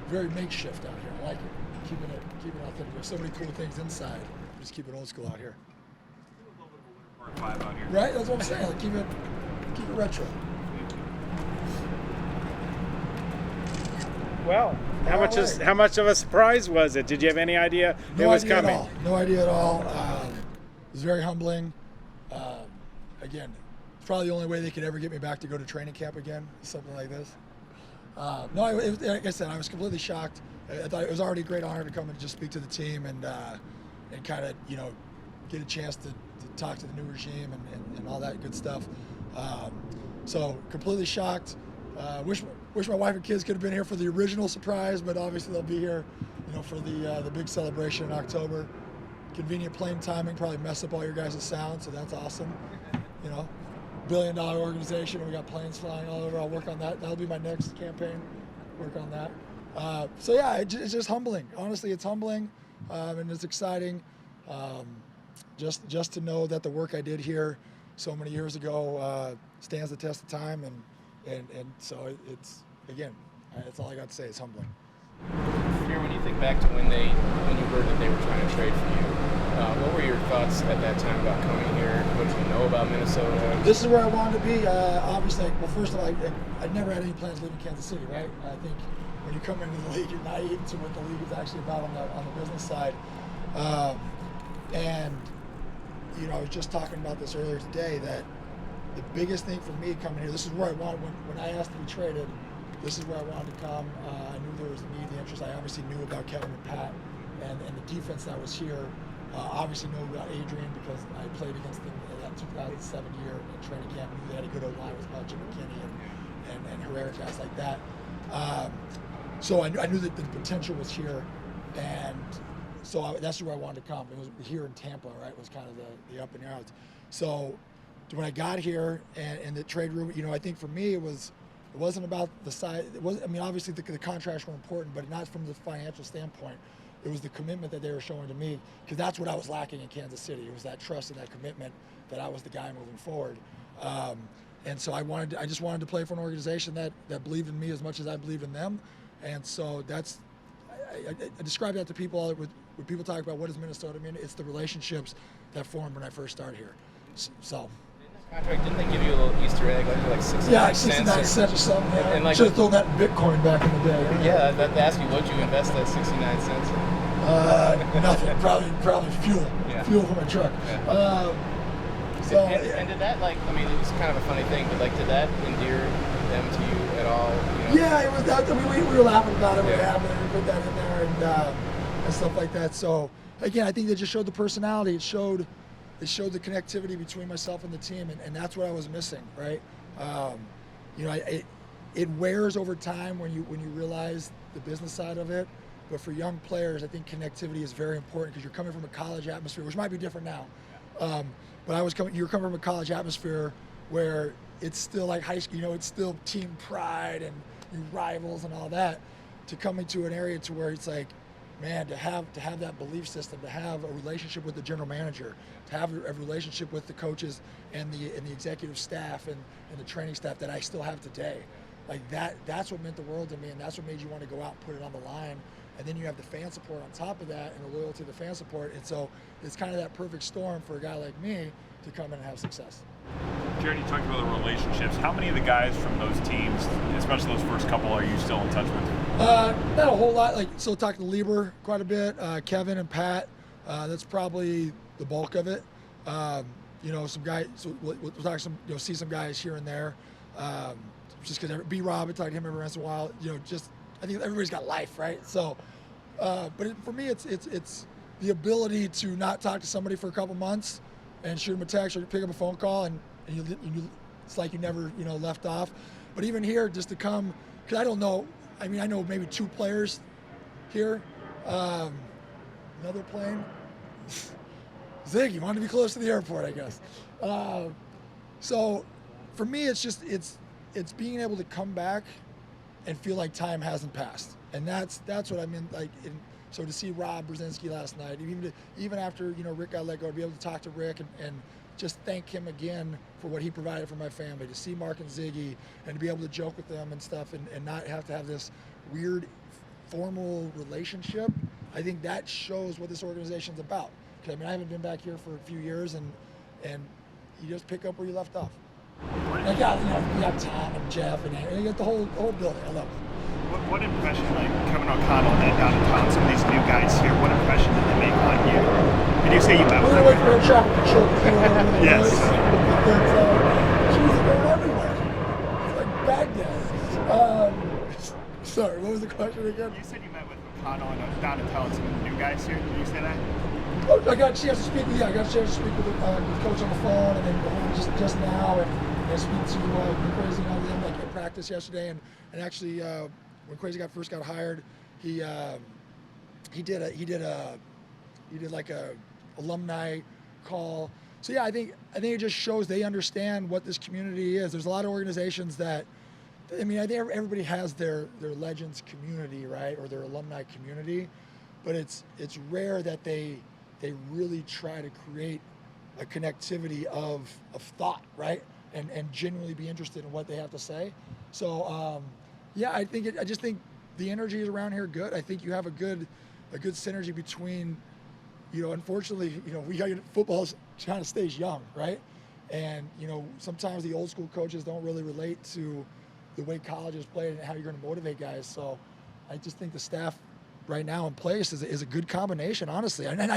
very makeshift out here. I like it. Keeping it authentic. There's so many cool things inside. Just keep it old school out here. Part 5 out here. Right? That's what I'm saying. Like, keep it retro. Well, how much of a surprise was it? Did you have any idea it was coming? No idea at all. It was very humbling. Again, it's probably the only way they could ever get me back to go to training camp again, something like this. Like I said, I was completely shocked. I thought it was already a great honor to come and just speak to the team and kind of, get a chance to talk to the new regime and all that good stuff. So completely shocked. Wish my wife and kids could have been here for the original surprise, but obviously they'll be here, for the big celebration in October. Convenient plane timing, probably mess up all your guys' sound, so that's awesome. $1 billion organization, we got planes flying all over. I'll work on that. That'll be my next campaign. Work on that. So yeah, it's just humbling. Honestly, it's humbling, and it's exciting. Just to know that the work I did here so many years ago stands the test of time, and so it's, again, that's all I got to say. It's humbling. Here, when you think back to when you heard that they were trying to trade for you, what were your thoughts at that time about coming here? What did you know about Minnesota? This is where I wanted to be. Obviously, well, first of all, I never had any plans leaving Kansas City, right? I think when you come into the league, you're naive to what the league is actually about on the business side. And I was just talking about this earlier today, that the biggest thing for me coming here, this is where I wanted, when I asked to be traded, this is where I wanted to come. I knew there was the need, the interest. I obviously knew about Kevin and Pat and the defense that was here. Obviously knew about Adrian because I played against them in that 2007 year in training camp. Knew they had a good O-line with Jim McKinney and Herrera, guys like that. So I knew that the potential was here, and so that's where I wanted to come. It was here in Tampa, right? It was kind of the up and out. So when I got here and the trade room, I think for me it wasn't about the size. Obviously the contracts were important, but not from the financial standpoint. It was the commitment that they were showing to me, because that's what I was lacking in Kansas City. It was that trust and that commitment that I was the guy moving forward. And so I just wanted to play for an organization that believed in me as much as I believed in them. And so I describe that to people when people talk about what does Minnesota mean. It's the relationships that formed when I first started here. So. Contract, didn't they give you a little Easter egg, like 69 yeah, cents? 69 cents or something. Yeah. And Should have thrown that in Bitcoin back in the day. Right? Yeah, I'd ask you, what'd you invest that 69 cents in? Nothing. Probably fuel. Yeah. Fuel for my truck. Yeah. And did that, it was kind of a funny thing, but did that endear them to you at all? Yeah, it was that. We were laughing about it. We put that in there and stuff like that. So again, I think they just showed the personality. It showed the connectivity between myself and the team, and that's what I was missing, right? It wears over time when you realize the business side of it. But for young players, I think connectivity is very important, because you're coming from a college atmosphere, which might be different now. But you're coming from a college atmosphere where it's still like high school. It's still team pride and you rivals and all that. To coming to an area to where it's like, man, to have that belief system, to have a relationship with the general manager, to have a relationship with the coaches and the executive staff and the training staff that I still have today. That's what meant the world to me, and that's what made you want to go out and put it on the line. And then you have the fan support on top of that, and the loyalty to the fan support. And so it's kind of that perfect storm for a guy like me to come in and have success. Jared, you talked about the relationships. How many of the guys from those teams, especially those first couple, are you still in touch with? Not a whole lot. Still talking to Lieber quite a bit, Kevin and Pat. That's probably the bulk of it. Some guys. So we'll talk see some guys here and there. Just because B-Rob, I talk to him every once in a while. I think everybody's got life, right? So, but for me, it's the ability to not talk to somebody for a couple months and shoot them a text or pick up a phone call, and it's like you never left off. But even here, just to come, because I don't know. I know maybe 2 players here. Another plane. Ziggy wanted to be close to the airport, I guess. So for me, it's being able to come back and feel like time hasn't passed, and that's what I mean. So to see Rob Brzezinski last night, even after Rick got let go, to be able to talk to Rick and just thank him again for what he provided for my family, to see Mark and Ziggy and to be able to joke with them and stuff, and not have to have this weird formal relationship, I think that shows what this organization's about. Because I mean, I haven't been back here for a few years, and you just pick up where you left off. And you got Tom and Jeff, and you got the whole building. I love it. What impression, like Kevin O'Connell and then down in town, some of these new guys here, what impression did they make on you? Did you say you met with them? We're waiting for a traffic control. Yes. She's going everywhere. It's like Baghdad. Sorry, what was the question again? You said you met with O'Connell and down in town, some of the new guys here. Did you say that? Oh, I got a chance to speak with the coach on the phone, and then just now, and speak to Crazy and all them, like in practice yesterday, and actually when Crazy first got hired, he did like a alumni call. So yeah, I think it just shows they understand what this community is. There's a lot of organizations that, I mean, I think everybody has their Legends community, right, or their alumni community, but it's rare that they really try to create a connectivity of thought, right, and genuinely be interested in what they have to say. So yeah, I just think the energy is around here good. I think you have a good synergy between, unfortunately, football kind of stays young, right? And sometimes the old school coaches don't really relate to the way colleges play and how you're going to motivate guys. So I just think the staff right now in place is a good combination, honestly. And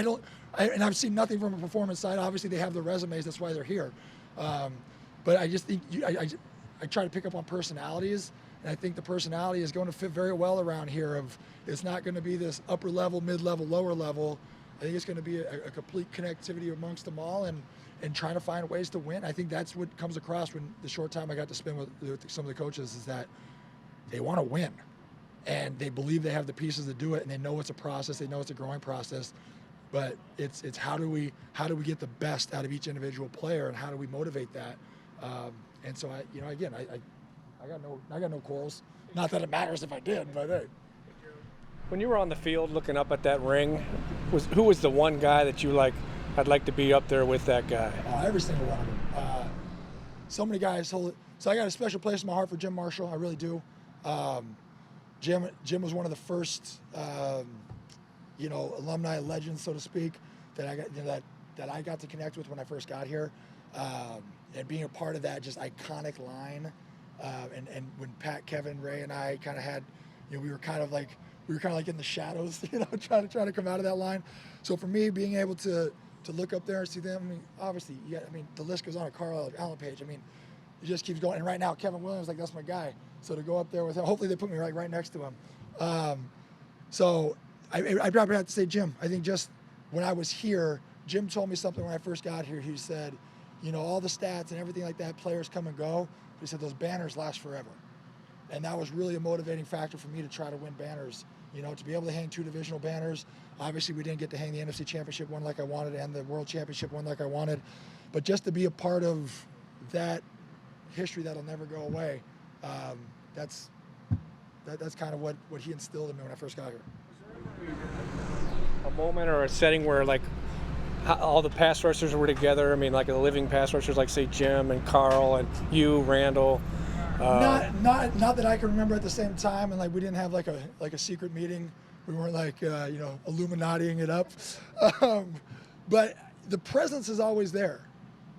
I've seen nothing from a performance side. Obviously, they have the resumes. That's why they're here. But I just think I try to pick up on personalities, and I think the personality is going to fit very well around here. It's not going to be this upper level, mid level, lower level. I think it's going to be a complete connectivity amongst them all, and trying to find ways to win. I think that's what comes across when the short time I got to spend with some of the coaches is that they want to win. And they believe they have the pieces to do it, and they know it's a process. They know it's a growing process, but it's how do we get the best out of each individual player, and how do we motivate that? And so I got no quarrels. Not that it matters if I did, but hey. When you were on the field looking up at that ring, who was the one guy that you like? I'd like to be up there with that guy. Every single one of them. So many guys hold it. So I got a special place in my heart for Jim Marshall. I really do. Jim was one of the first, alumni legends, so to speak, that I got to connect with when I first got here, and being a part of that just iconic line, and when Pat, Kevin, Ray, and I kind of had, we were kind of like in the shadows, trying to come out of that line. So for me, being able to look up there and see them, I mean, obviously, the list goes on. Carl, Allen Page, it just keeps going. And right now, Kevin Williams, that's my guy. So to go up there with him, hopefully they put me right next to him. So I probably have to say Jim. I think just when I was here, Jim told me something when I first got here. He said, all the stats and everything like that, players come and go. He said those banners last forever. And that was really a motivating factor for me to try to win banners, to be able to hang 2 divisional banners. Obviously, we didn't get to hang the NFC Championship one like I wanted and the World Championship one like I wanted. But just to be a part of that history that'll never go away, that's kind of what he instilled in me when I first got here. A moment or a setting where all the pass rushers were together. I mean, like the living pass rushers, like say Jim and Carl and you, Randall. Not that I can remember at the same time, and we didn't have like a secret meeting. We weren't Illuminatiing it up. But the presence is always there.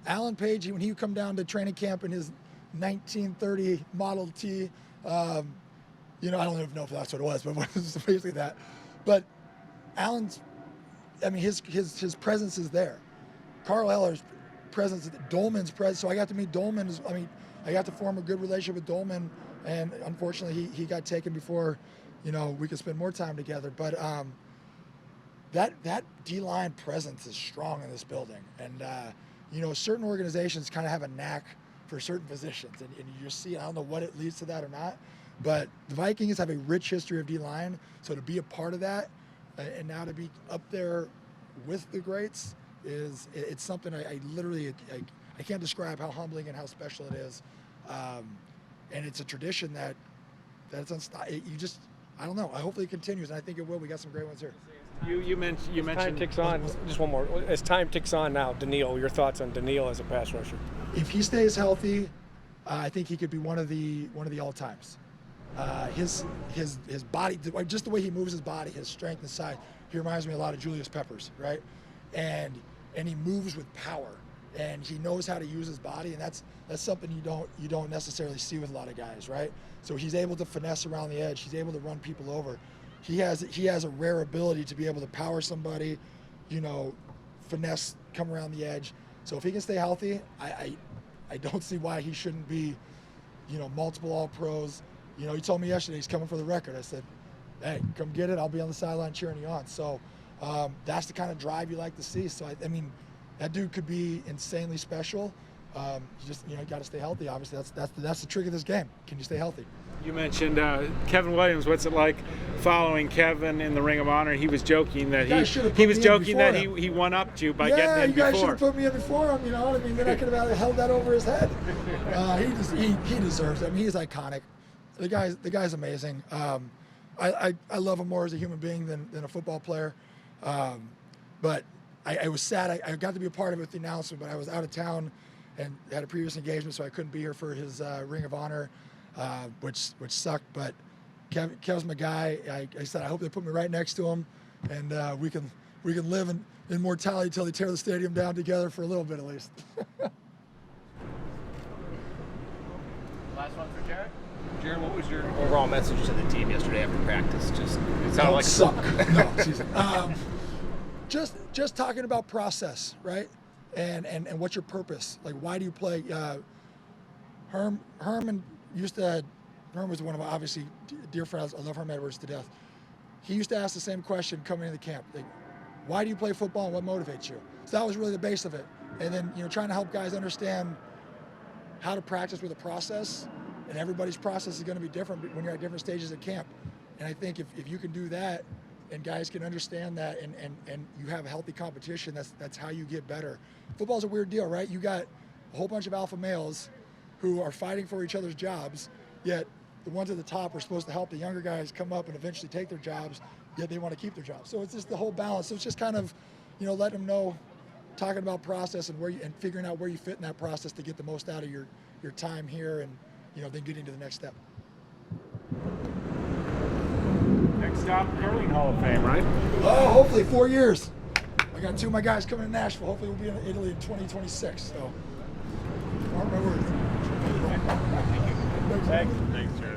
Alan Page, when he would come down to training camp in his 1930 Model T, I don't even know if that's what it was, but it was basically that. But Alan's, his presence is there. Carl Eller's presence, Dolman's presence. So I got to meet Dolman. I got to form a good relationship with Dolman, and unfortunately he got taken before, we could spend more time together. But that D-line presence is strong in this building, and certain organizations kind of have a knack for certain positions, and you just see, I don't know what it leads to that or not, but the Vikings have a rich history of D-line, so to be a part of that, and now to be up there with the greats, it's something I literally can't describe how humbling and how special it is, and it's a tradition that's I don't know. Hopefully it continues, and I think it will. We got some great ones here. You mentioned. Time ticks on. Just one more. As time ticks on now, Daniil, your thoughts on Daniil as a pass rusher? If he stays healthy, I think he could be one of the all times. his body, just the way he moves his body, his strength and size, he reminds me a lot of Julius Peppers, right? And he moves with power, and he knows how to use his body, and that's something you don't necessarily see with a lot of guys, right? So he's able to finesse around the edge. He's able to run people over. He has a rare ability to be able to power somebody, finesse, come around the edge. So if he can stay healthy, I don't see why he shouldn't be, multiple All-Pros. He told me yesterday he's coming for the record. I said, hey, come get it. I'll be on the sideline cheering you on. So that's the kind of drive you like to see. So I mean, that dude could be insanely special. You just got to stay healthy. Obviously, that's the trick of this game. Can you stay healthy? You mentioned Kevin Williams. What's it like following Kevin in the Ring of Honor? He was joking that he won up to you by getting in you guys should before. have put me in before him. You know what I mean? Then I could have held that over his head. He deserves it. I mean, he's iconic. The guy's amazing. I love him more as a human being than a football player. But I was sad. I got to be a part of it with the announcement, but I was out of town and had a previous engagement, so I couldn't be here for his Ring of Honor, which sucked. But Kev's my guy. I said I hope they put me right next to him, and we can live in immortality till they tear the stadium down together for a little bit at least. Last one for Jared. Jared, what was your overall message to the team yesterday after practice? It sounded like suck. No, excuse me. Just talking about process, right? And what's your purpose? Like, why do you play? Herman was one of my obviously dear friends. I love Herman Edwards to death. He used to ask the same question coming into the camp. Like, why do you play football and what motivates you? So that was really the base of it. And then, trying to help guys understand how to practice with a process. And everybody's process is going to be different when you're at different stages of camp. And I think if you can do that and guys can understand that and you have a healthy competition, that's how you get better. Football's a weird deal, right? You got a whole bunch of alpha males who are fighting for each other's jobs, yet the ones at the top are supposed to help the younger guys come up and eventually take their jobs, yet they want to keep their jobs. So it's just the whole balance. So it's just kind of, letting them know, talking about process and figuring out where you fit in that process to get the most out of your time here and, then getting to the next step. Next stop, Curling Hall of Fame, right? Oh, hopefully 4 years. I got two of my guys coming to Nashville. Hopefully we'll be in Italy in 2026. So, mark my words. Thanks.